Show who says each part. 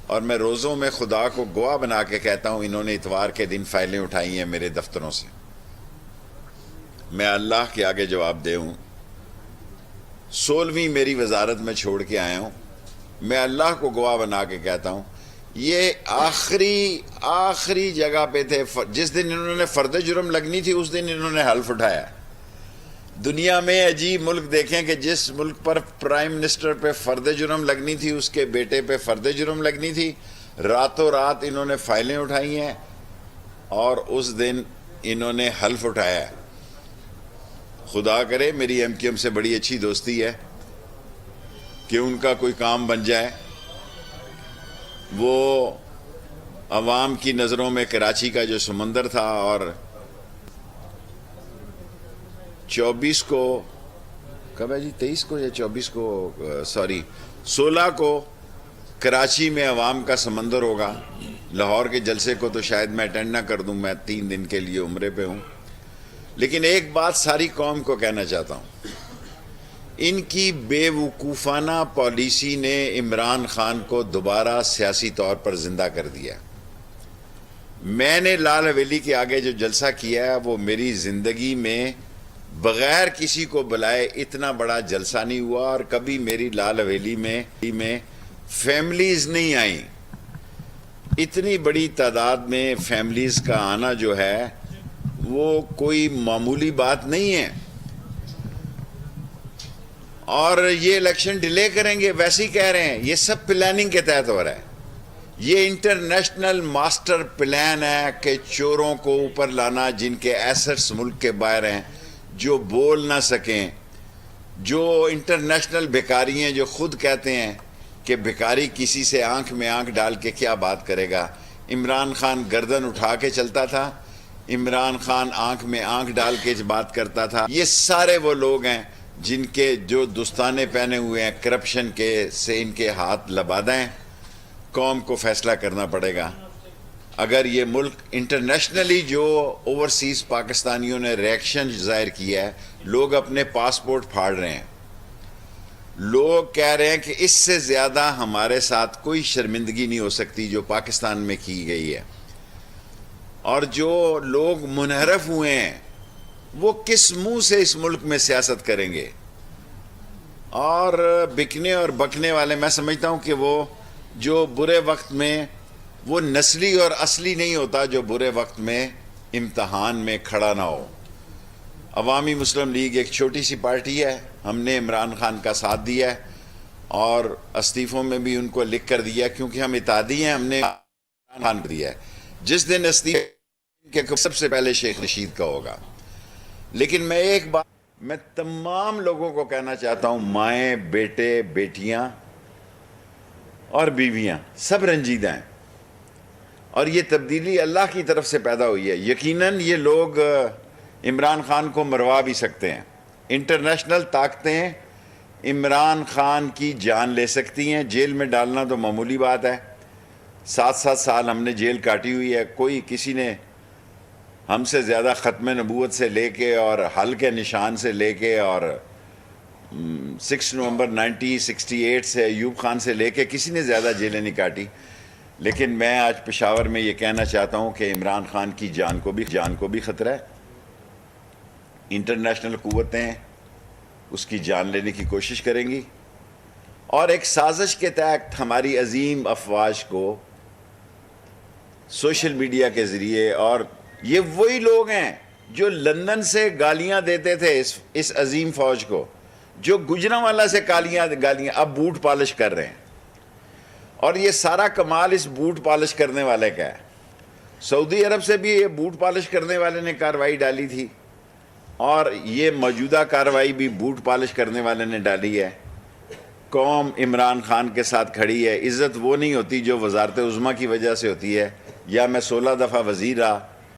Speaker 1: اور میں روزوں میں خدا کو گواہ بنا کے کہتا ہوں انہوں نے اتوار کے دن فائلیں اٹھائی ہیں میرے دفتروں سے، میں اللہ کے آگے جواب دے ہوں، 16ویں میری وزارت میں چھوڑ کے آیا ہوں، میں اللہ کو گواہ بنا کے کہتا ہوں یہ آخری جگہ پہ تھے، جس دن انہوں نے فرد جرم لگنی تھی اس دن انہوں نے حلف اٹھایا۔ دنیا میں عجیب ملک دیکھیں کہ جس ملک پر پرائم منسٹر پہ فرد جرم لگنی تھی اس کے بیٹے پہ فرد جرم لگنی تھی، راتوں رات انہوں نے فائلیں اٹھائی ہیں اور اس دن انہوں نے حلف اٹھایا ہے۔ خدا کرے میری ایم کیو ایم سے بڑی اچھی دوستی ہے کہ ان کا کوئی کام بن جائے، وہ عوام کی نظروں میں کراچی کا جو سمندر تھا، اور 24 کو کب ہے جی 23 کو یا 24 کو 16 کو کراچی میں عوام کا سمندر ہوگا۔ لاہور کے جلسے کو تو شاید میں اٹینڈ نہ کر دوں، میں 3 دن کے لیے عمرے پہ ہوں، لیکن ایک بات ساری قوم کو کہنا چاہتا ہوں، ان کی بے وقوفانہ پالیسی نے عمران خان کو دوبارہ سیاسی طور پر زندہ کر دیا۔ میں نے لال حویلی کے آگے جو جلسہ کیا ہے وہ میری زندگی میں بغیر کسی کو بلائے اتنا بڑا جلسہ نہیں ہوا، اور کبھی میری لال حویلی میں فیملیز نہیں آئیں۔ اتنی بڑی تعداد میں فیملیز کا آنا جو ہے وہ کوئی معمولی بات نہیں ہے، اور یہ الیکشن ڈیلے کریں گے ویسے ہی کہہ رہے ہیں، یہ سب پلاننگ کے تحت ہو رہا ہے۔ یہ انٹرنیشنل ماسٹر پلان ہے کہ چوروں کو اوپر لانا، جن کے ایسٹس ملک کے باہر ہیں، جو بول نہ سکیں، جو انٹرنیشنل بھکاری ہیں، جو خود کہتے ہیں کہ بھکاری کسی سے آنکھ میں آنکھ ڈال کے کیا بات کرے گا۔ عمران خان گردن اٹھا کے چلتا تھا، عمران خان آنکھ میں آنکھ ڈال کے بات کرتا تھا۔ یہ سارے وہ لوگ ہیں جن کے جو دستانے پہنے ہوئے ہیں کرپشن کے سے ان کے ہاتھ لبادہ ہیں۔ قوم کو فیصلہ کرنا پڑے گا۔ اگر یہ ملک انٹرنیشنلی جو اوورسیز پاکستانیوں نے ریئیکشن ظاہر کیا ہے، لوگ اپنے پاسپورٹ پھاڑ رہے ہیں، لوگ کہہ رہے ہیں کہ اس سے زیادہ ہمارے ساتھ کوئی شرمندگی نہیں ہو سکتی جو پاکستان میں کی گئی ہے، اور جو لوگ منحرف ہوئے ہیں وہ کس منہ سے اس ملک میں سیاست کریں گے۔ اور بکنے اور بکنے والے، میں سمجھتا ہوں کہ وہ جو برے وقت میں، وہ نسلی اور اصلی نہیں ہوتا جو برے وقت میں امتحان میں کھڑا نہ ہو۔ عوامی مسلم لیگ ایک چھوٹی سی پارٹی ہے، ہم نے عمران خان کا ساتھ دیا ہے اور استعفوں میں بھی ان کو لکھ کر دیا، کیونکہ ہم اتحادی ہیں، ہم نے عمران خان دیا ہے۔ جس دن استعفے سب سے پہلے شیخ رشید کا ہوگا۔ لیکن میں ایک بات میں تمام لوگوں کو کہنا چاہتا ہوں، مائیں، بیٹے، بیٹیاں اور بیویاں سب رنجیدہ ہیں، اور یہ تبدیلی اللہ کی طرف سے پیدا ہوئی ہے۔ یقیناً یہ لوگ عمران خان کو مروا بھی سکتے ہیں، انٹرنیشنل طاقتیں عمران خان کی جان لے سکتی ہیں، جیل میں ڈالنا تو معمولی بات ہے۔ 7 سال ہم نے جیل کاٹی ہوئی ہے، کوئی کسی نے ہم سے زیادہ ختم نبوت سے لے کے اور حل کے نشان سے لے کے اور 6 نومبر 1968 سے ایوب خان سے لے کے کسی نے زیادہ جیلیں نہیں کاٹی۔ لیکن میں آج پشاور میں یہ کہنا چاہتا ہوں کہ عمران خان کی جان کو بھی خطرہ ہے۔ انٹرنیشنل قوتیں اس کی جان لینے کی کوشش کریں گی، اور ایک سازش کے تحت ہماری عظیم افواج کو سوشل میڈیا کے ذریعے، اور یہ وہی لوگ ہیں جو لندن سے گالیاں دیتے تھے اس عظیم فوج کو، جو گجرانوالہ سے گالیاں اب بوٹ پالش کر رہے ہیں، اور یہ سارا کمال اس بوٹ پالش کرنے والے کا ہے۔ سعودی عرب سے بھی یہ بوٹ پالش کرنے والے نے کارروائی ڈالی تھی، اور یہ موجودہ کارروائی بھی بوٹ پالش کرنے والے نے ڈالی ہے۔ قوم عمران خان کے ساتھ کھڑی ہے۔ عزت وہ نہیں ہوتی جو وزارت عظمیٰ کی وجہ سے ہوتی ہے، یا میں 16 دفعہ وزیر رہا